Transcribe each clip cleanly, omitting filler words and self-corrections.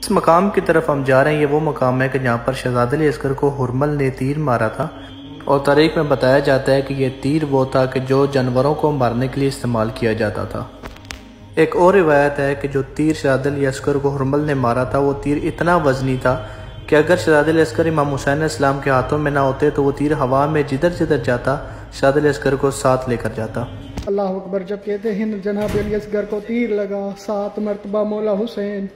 इस मकाम की तरफ हम जा रहे हैं। ये वो मकाम है कि जहाँ पर शहजादे अली असगर को हुरमल ने तीर मारा था और तारीख में बताया जाता है कि ये तीर वो था कि जो जानवरों को मारने के लिए इस्तेमाल किया जाता था। एक और रिवायत है कि जो तीर शहजादे अली असगर को हुरमल ने मारा था वो तीर इतना वजनी था कि अगर शहजादे अली असगर इमाम हुसैन अलैहिस्सलाम के हाथों में ना होते तो वो तीर हवा में जिधर जिधर जाता शहजादे अली असगर को साथ लेकर जाता। अल्लाह अकबर जब कहते हैं जनाब अली असगर को तीर लगा 7 मरतबा मौला हुसैन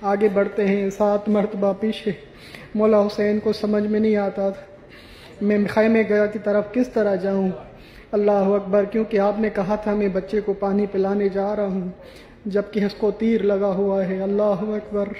आगे बढ़ते हैं 7 मरतबा पीछे। मौला हुसैन को समझ में नहीं आता था मैं खैमे गया की तरफ किस तरह जाऊं। अल्लाह अकबर, क्योंकि आपने कहा था मैं बच्चे को पानी पिलाने जा रहा हूं जबकि उसको तीर लगा हुआ है। अल्लाह अकबर।